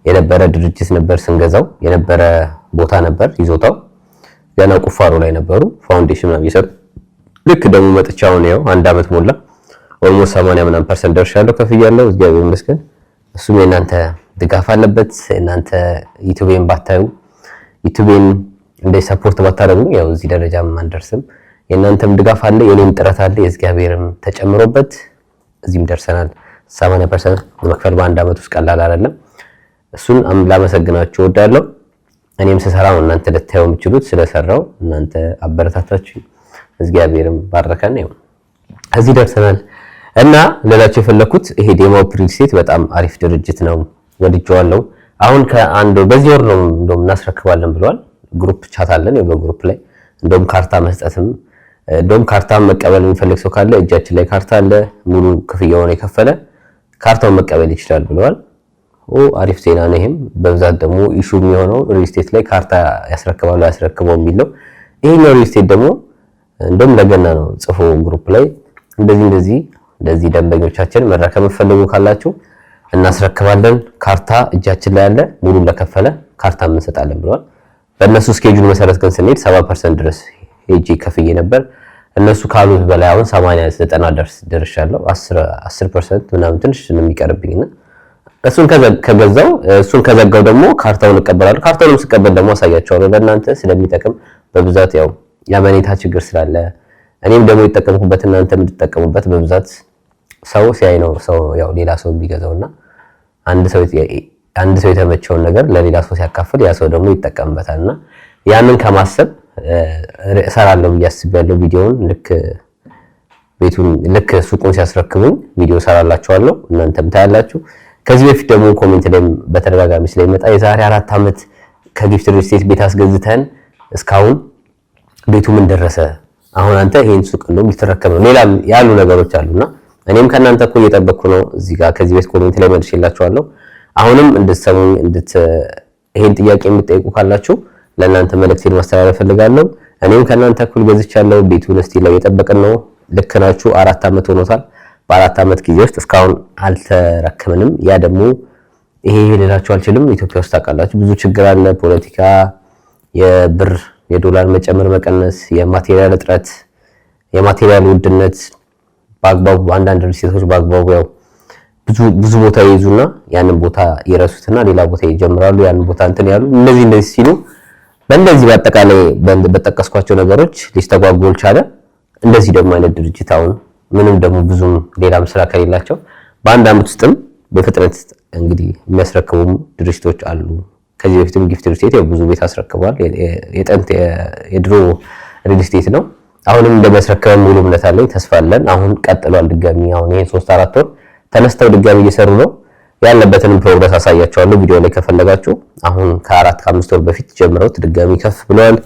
የነበረ ድርጅት ነበር ስንገዛው፣ የነበረ ቦታ ነበር ይዞታው። ገና ቁፋሮ ላይ ነበሩ፣ ፋውንዴሽን ምናምን እየሰሩ። ልክ ደግሞ መጥቻው ነው 1 ዓመት ሞላ። ኦልሞስት 80% ደርሻለሁ፣ ከፍያለሁ። እግዚአብሔር ይመስገን። እሱም የእናንተ ድጋፍ አለበት። እናንተ ዩቲዩብን ባታዩ ዩቲዩብን እንደ ሰፖርት ባታደርጉኝ ያው እዚህ ደረጃም አንደርስም። የእናንተም ድጋፍ አለ፣ የኔም ጥረት አለ፣ የእግዚአብሔርም ተጨምሮበት እዚህም ደርሰናል። 80% መክፈል በ1 ዓመት ውስጥ ቀላል አይደለም። እሱን ላመሰግናችሁ እወዳለሁ። እኔም ስሰራው እናንተ ልታዩ የምትችሉት ስለሰራው እናንተ አበረታታችሁ፣ እግዚአብሔርም ባረከን። ያው እዚህ ደርሰናል እና ለላችሁ የፈለኩት ይሄ ዴሞ ሆፕ ሪል ስቴት በጣም አሪፍ ድርጅት ነው፣ ወድጄዋለሁ። አሁን ከአንድ በዚህ ወር ነው እንደውም እናስረክባለን ብለዋል። ግሩፕ ቻት አለን። በግሩፕ ላይ እንደውም ካርታ መስጠትም እንደውም ካርታ መቀበል የሚፈልግ ሰው ካለ እጃችን ላይ ካርታ አለ። ሙሉ ክፍያውን የከፈለ ካርታውን መቀበል ይችላል ብለዋል። አሪፍ ዜና ነው። ይሄም በብዛት ደግሞ ኢሹ የሚሆነው ሪል ስቴት ላይ ካርታ ያስረክባሉ ያስረክበው የሚለው። ይሄኛው ሪል ስቴት ደግሞ እንደውም ለገና ነው ጽፎ ግሩፕ ላይ እንደዚህ ደንበኞቻችን መረከብ ፈልጉ ካላችሁ እናስረክባለን። ካርታ እጃችን ላይ አለ። ሙሉ ለከፈለ ካርታ እንሰጣለን ብለዋል። በእነሱ ስኬጁል መሰረት ግን ስንሄድ 70% ድረስ ሄጄ ከፍዬ ነበር። እነሱ ካሉት በላይ አሁን 80-90 ደርሻለሁ። 10% ምናምን ትንሽ ነው የሚቀርብኝና እሱን ከዘጋው ደግሞ ካርታውን እቀበላለሁ። ካርታውንም ስቀበል ደግሞ አሳያቸዋለሁ ለእናንተ ስለሚጠቅም በብዛት ያው የአመኔታ ችግር ስላለ እኔም ደግሞ የተጠቀምኩበት እናንተ የምትጠቀሙበት በብዛት ሰው ሲያይ ነው ሰው ያው ሌላ ሰው የሚገዛውና አንድ ሰው የተመቸውን ነገር ለሌላ ሰው ሲያካፍል ያ ሰው ደግሞ ይጠቀምበታልና ያንን ከማሰብ እሰራለሁ ብዬ አስቤያለሁ። ቪዲዮውን ልክ ሱቁን ሲያስረክቡኝ ቪዲዮ እሰራላችኋለሁ፣ እናንተም ታያላችሁ። ከዚህ በፊት ደግሞ ኮሜንት ላይ በተደጋጋሚ ስለሚመጣ የዛሬ 4 ዓመት ከጊፍት ሪል ስቴት ቤት አስገዝተን እስካሁን ቤቱ ምን ደረሰ፣ አሁን አንተ ይሄን ሱቅ እንደውም ልትረከብ ነው፣ ሌላ ያሉ ነገሮች አሉና እኔም ከእናንተ እኮ እየጠበቅኩ ነው። እዚህ ጋር ከዚህ ቤት ኮሜንት ላይ መልሼላችኋለሁ። አሁንም እንድትሰሙኝ ይሄን ጥያቄ የምትጠይቁ ካላችሁ ለእናንተ መልእክቴን ማስተላለፍ ፈልጋለሁ። እኔም ከእናንተ እኩል ገዝቻለሁ። ቤቱን እስቲ ላይ እየጠበቅን ነው። ልክ ናችሁ። 4 ዓመት ሆኖታል። በ4 ዓመት ጊዜ ውስጥ እስካሁን አልተረከምንም። ያ ደግሞ ይሄ ልላችሁ አልችልም። ኢትዮጵያ ውስጥ ታውቃላችሁ ብዙ ችግር አለ። ፖለቲካ፣ የብር የዶላር መጨመር መቀነስ፣ የማቴሪያል እጥረት፣ የማቴሪያል ውድነት በአግባቡ አንዳንድ ሪሴቶች በአግባቡ ያው ብዙ ቦታ ይይዙና ያንን ቦታ ይረሱትና ሌላ ቦታ ይጀምራሉ። ያንን ቦታ እንትን ያሉ እንደዚህ ሲሉ በእንደዚህ በአጠቃላይ በጠቀስኳቸው ነገሮች ሊስተጓጎል ቻለ። እንደዚህ ደግሞ አይነት ድርጅት አሁን ምንም ደግሞ ብዙም ሌላም ስራ ከሌላቸው በአንድ ዓመት ውስጥም በፍጥነት እንግዲህ የሚያስረክቡም ድርጅቶች አሉ። ከዚህ በፊትም ጊፍት ሪል ስቴት ብዙ ቤት አስረክቧል። የጥንት የድሮ ሪል ስቴት ነው። አሁንም እንደሚያስረክበን ሙሉ እምነት አለኝ፣ ተስፋ አለን። አሁን ቀጥሏል ድጋሚ። አሁን ይሄን 3-4 ወር ተነስተው ድጋሚ እየሰሩ ነው። ያለበትንም ፕሮግረስ አሳያቸዋለሁ ቪዲዮ ላይ ከፈለጋችሁ። አሁን ከ4-5 ወር በፊት ጀምረውት ድጋሚ ከፍ ብለዋል።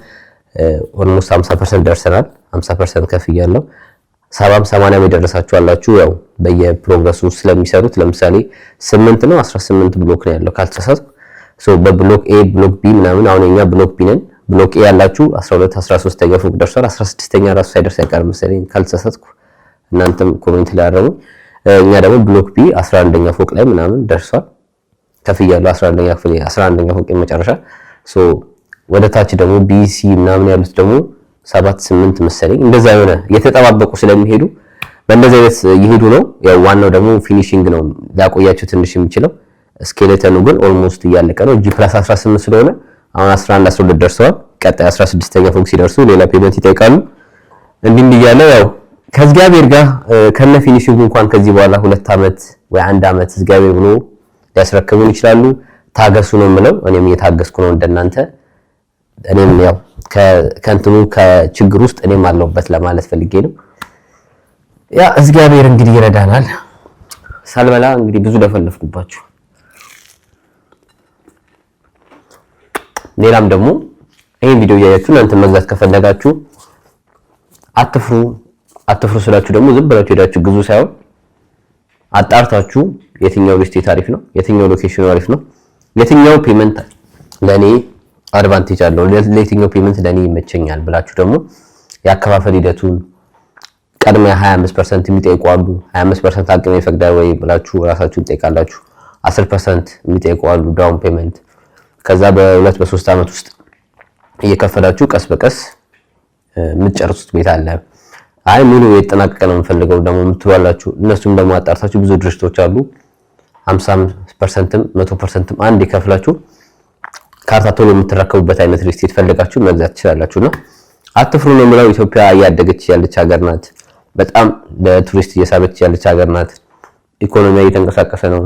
ኦልሞስት 50% ደርሰናል። 50% ከፍ እያለው 70-80 የደረሳችሁ አላችሁ። ያው በየፕሮግረሱ ስለሚሰሩት ለምሳሌ 8 ነው 18 ብሎክ ነው ያለው ካልተሳሳትኩ። በብሎክ ኤ ብሎክ ቢ ምናምን አሁን የኛ ብሎክ ቢ ነን። ብሎክ ኤ ያላችሁ 12-13ኛ ፎቅ ደርሷል። 16ኛ ራሱ ሳይደርስ አይቀርም መሰለኝ ካልተሳሳትኩ። እናንተም ኮሜንት ላይ አረሙ። እኛ ደግሞ ብሎክ ቢ 11ኛ ፎቅ ላይ ምናምን ደርሷል። ከፍ እያለው 11ኛ ፎቅ የመጨረሻ ወደ ታች ደግሞ ቢ ሲ ምናምን ያሉት ደግሞ 7-8 መሰለኝ እንደዛ የሆነ እየተጠባበቁ ስለሚሄዱ በእንደዚህ አይነት ይሄዱ ነው። ያው ዋናው ደግሞ ፊኒሺንግ ነው ሊያቆያቸው ትንሽ የሚችለው። ስኬሌተኑ ግን ኦልሞስት እያለቀ ነው። G+18 ስለሆነ አሁን 11-12 ደርሰዋል። ቀጣይ 16ኛ ፎቅ ሲደርሱ ሌላ ፔመንት ይጠይቃሉ። እንዲህ እያለ ያው ከእግዚአብሔር ጋር ከነ ፊኒሺንጉ እንኳን ከዚህ በኋላ 2 ዓመት ወይ 1 ዓመት እግዚአብሔር ብሎ ሊያስረክቡን ይችላሉ። ታገሱ ነው የምለው። እኔም እየታገስኩ ነው እንደናንተ። እኔም ያው ከእንትኑ ከችግር ውስጥ እኔም አለሁበት ለማለት ፈልጌ ነው። ያ እግዚአብሔር እንግዲህ ይረዳናል። ሳልበላ እንግዲህ ብዙ ለፈለፍኩባችሁ። ሌላም ደግሞ ይሄን ቪዲዮ እያያችሁ እናንተ መግዛት ከፈለጋችሁ አትፍሩ ስላችሁ ደግሞ ዝም ብላችሁ ሄዳችሁ ግዙ ሳይሆን አጣርታችሁ የትኛው ሪል ስቴት አሪፍ ነው፣ የትኛው ሎኬሽኑ አሪፍ ነው፣ የትኛው ፔመንት ለኔ አድቫንቴጅ አለው፣ ለየትኛው ፔመንት ለኔ ይመቸኛል ብላችሁ ደግሞ የአከፋፈል ሂደቱን ቀድሚያ 25% የሚጠይቁ አሉ። 25% አቅም ይፈቅዳል ወይ ብላችሁ ራሳችሁን ጠይቃላችሁ። 10% የሚጠይቁ አሉ ዳውን ፔመንት። ከዛ በ2-3 ዓመት ውስጥ እየከፈላችሁ ቀስ በቀስ የምትጨርሱት ቤት አለ። አይ ሙሉ የተጠናቀቀ ነው የምፈልገው ደግሞ የምትሏላችሁ። እነሱም ደግሞ አጣርታችሁ ብዙ ድርጅቶች አሉ 50%ም 100%ም አንድ ይከፍላችሁ ካርታ ቶሎ የምትረከቡበት አይነት ሪል ስቴት ፈልጋችሁ መግዛት ትችላላችሁና አትፍሩ ነው የምለው። ኢትዮጵያ እያደገች ያለች ሀገር ናት። በጣም ለቱሪስት እየሳበች ያለች ሀገር ናት። ኢኮኖሚ እየተንቀሳቀሰ ነው።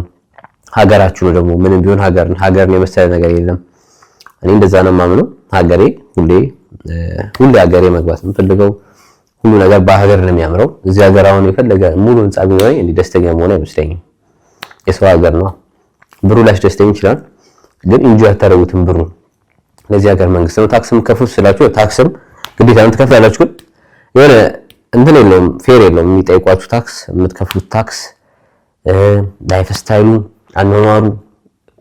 ሀገራችሁ ነው ደግሞ ምንም ቢሆን ሀገርን የመሰለ ነገር የለም። እኔ እንደዛ ነው የማምነው። ሀገሬ ሁሌ ሀገሬ መግባት የምፈልገው ሁሉ ነገር በሀገር ነው የሚያምረው። እዚህ ሀገር አሁን የፈለገ ሙሉ ህንጻ ቢኖረኝ እንዲህ ደስተኛ መሆን አይመስለኝም። የሰው ሀገር ነው። ብሩ ሊያስደስተኝ ይችላል፣ ግን ኢንጆይ አታደርጉትም ብሩ። ለዚህ ሀገር መንግስት ነው ታክስም ከፍሉ ስላችሁ ታክስም ግዴታ ነው ትከፍላላችሁ። ግን የሆነ እንትን የለውም፣ ፌር የለውም። የሚጠይቋችሁ ታክስ፣ የምትከፍሉት ታክስ፣ ላይፍ ስታይሉ፣ አኗኗሩ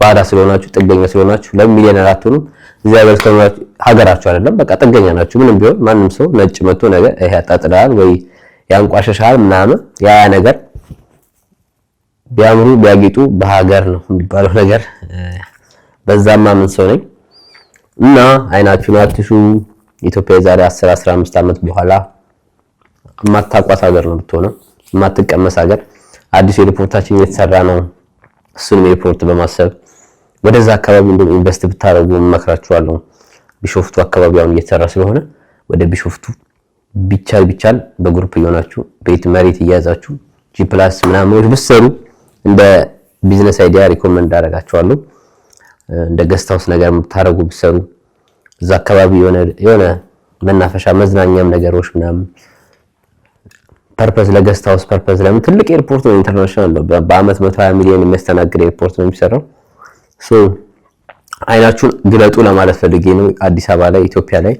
ባዳ ስለሆናችሁ ጥገኛ ስለሆናችሁ ለሚሊዮነር አትሆኑም። እዚህ ሀገር ስለሆናችሁ ሀገራችሁ አይደለም፣ በቃ ጥገኛ ናችሁ። ምንም ቢሆን ማንም ሰው ነጭ መጥቶ ነገር ይሄ ያጣጥላል ወይ ያንቋሸሻል ምናምን ያ ነገር ቢያምሩ ቢያጌጡ በሀገር ነው የሚባለው ነገር። በዛማ ምን ሰው ነኝ እና አይናችሁን አትሹ። ኢትዮጵያ የዛሬ 10-15 ዓመት በኋላ የማታቋት ሀገር ነው የምትሆነው፣ የማትቀመስ ሀገር። አዲሱ ኤርፖርታችን እየተሰራ ነው። እሱን ኤርፖርት በማሰብ ወደዛ አካባቢ እንደው ኢንቨስት ብታደርጉ እመክራችኋለሁ። ቢሾፍቱ አካባቢ አሁን እየተሰራ ስለሆነ ወደ ቢሾፍቱ ቢቻል በግሩፕ እየሆናችሁ ቤት መሬት እያያዛችሁ G+ ምናምን ብትሰሩ እንደ ቢዝነስ አይዲያ ሪኮመንድ አደርጋችኋለሁ። እንደ ገስት ሃውስ ነገር የምታረጉ ብትሰሩ እዛ አካባቢ የሆነ መናፈሻ መዝናኛም ነገሮች ምናምን ፐርፐዝ ለገስት ሃውስ ፐርፐዝ ለምን ትልቅ ኤርፖርት ነው፣ ኢንተርናሽናል ነው። በአመት 120 ሚሊዮን የሚያስተናግድ ኤርፖርት ነው የሚሰራው። አይናችሁን ግለጡ ለማለት ፈልጌ ነው። አዲስ አበባ ላይ ኢትዮጵያ ላይ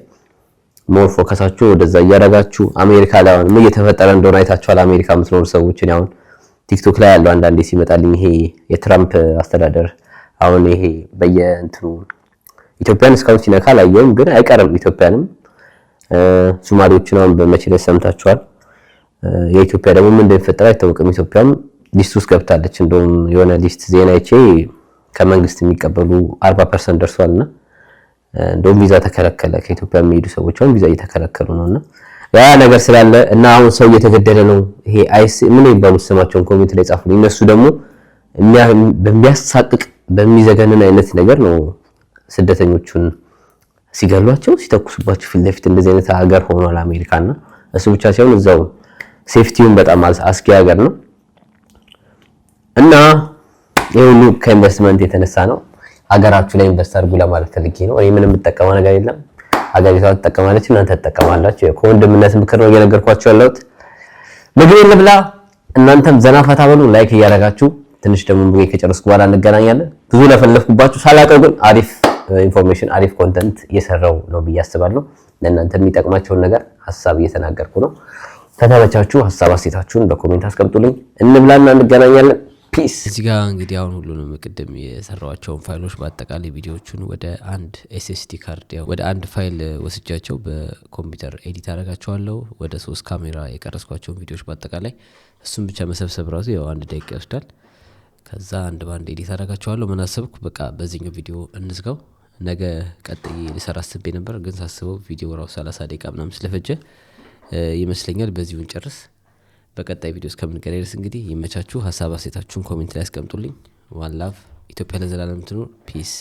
ሞር ፎከሳችሁ ወደዛ እያደረጋችሁ አሜሪካ ላይ አሁን ምን እየተፈጠረ እንደሆነ አይታችኋል። አሜሪካ የምትኖሩ ሰዎች አሁን ቲክቶክ ላይ ያለው አንዳንዴ ሲመጣልኝ ይሄ የትራምፕ አስተዳደር አሁን ይሄ በየእንትኑ ኢትዮጵያን እስካሁን ሲነካ አላየሁም፣ ግን አይቀርም ኢትዮጵያንም ሶማሌዎችን አሁን በመቼ ዕለት ሰምታችኋል። የኢትዮጵያ ደግሞ ምን እንደሚፈጠር አይታወቅም። ኢትዮጵያም ሊስት ውስጥ ገብታለች። እንደውም የሆነ ሊስት ዜና አይቼ ከመንግስት የሚቀበሉ 40% ደርሷልና እንደውም ቪዛ ተከለከለ። ከኢትዮጵያ የሚሄዱ ሰዎች አሁን ቪዛ እየተከለከሉ ነውና ያ ነገር ስላለ እና አሁን ሰው እየተገደለ ነው። ይሄ አይስ ምን ይባሉ ስማቸውን ኮሜንት ላይ ጻፉልኝ። እነሱ ደግሞ በሚያሳቅቅ በሚዘገንን አይነት ነገር ነው ስደተኞቹን ሲገሏቸው ሲተኩሱባቸው ፊት ለፊት እንደዚህ አይነት ሀገር ሆኗል አሜሪካና። እሱ ብቻ ሳይሆን እዛው ሴፍቲውን በጣም አስጊ ሀገር ነው እና ይሄ ሁሉ ከኢንቨስትመንት የተነሳ ነው። ሀገራችሁ ላይ ኢንቨስት አድርጉ ለማለት ፈልጌ ነው። እኔ ምንም የምጠቀመው ነገር የለም። ሀገሪቷ ትጠቀማለች፣ እናንተ ትጠቀማላችሁ። ከወንድምነት ምክር ነው እየነገርኳችሁ ያለሁት። ምግብ ልብላ፣ እናንተም ዘና ፈታ በሉ። ላይክ እያደረጋችሁ ትንሽ ደግሞ ምግብ ከጨረስኩ በኋላ እንገናኛለን። ብዙ ለፈለፍኩባችሁ ሳላውቀው ግን አሪፍ ኢንፎርሜሽን አሪፍ ኮንተንት እየሰራው ነው ብዬ አስባለሁ። ለእናንተ የሚጠቅማቸውን ነገር ሀሳብ እየተናገርኩ ነው። ከተመቻችሁ ሀሳብ አስተያየታችሁን በኮሜንት አስቀምጡልኝ። እንብላና እንገናኛለን። ፒስ። እዚህ ጋር እንግዲህ አሁን ሁሉንም ቅድም የሰራኋቸውን ፋይሎች በአጠቃላይ ቪዲዮዎቹን ወደ አንድ ኤስኤስዲ ካርድ ወደ አንድ ፋይል ወስጃቸው በኮምፒውተር ኤዲት አደርጋቸዋለሁ። ወደ 3 ካሜራ የቀረስኳቸውን ቪዲዮዎች በአጠቃላይ እሱም ብቻ መሰብሰብ ራሱ ያው 1 ደቂቃ ይወስዳል። ከዛ አንድ ባንድ ኤዲት አደርጋቸዋለሁ። ምን አሰብኩ፣ በቃ በዚህኛው ቪዲዮ እንዝጋው። ነገ ቀጥዬ ልሰራ አስቤ ነበር፣ ግን ሳስበው ቪዲዮ ራሱ 30 ደቂቃ ምናምን ስለፈጀ ይመስለኛል በዚሁ እንጨርስ። በቀጣይ ቪዲዮ እስከምንገናኝ ድረስ እንግዲህ ይመቻችሁ። ሀሳብ አስተያየታችሁን ኮሜንት ላይ አስቀምጡልኝ። ዋን ላቭ። ኢትዮጵያ ለዘላለም ትኑር። ፒስ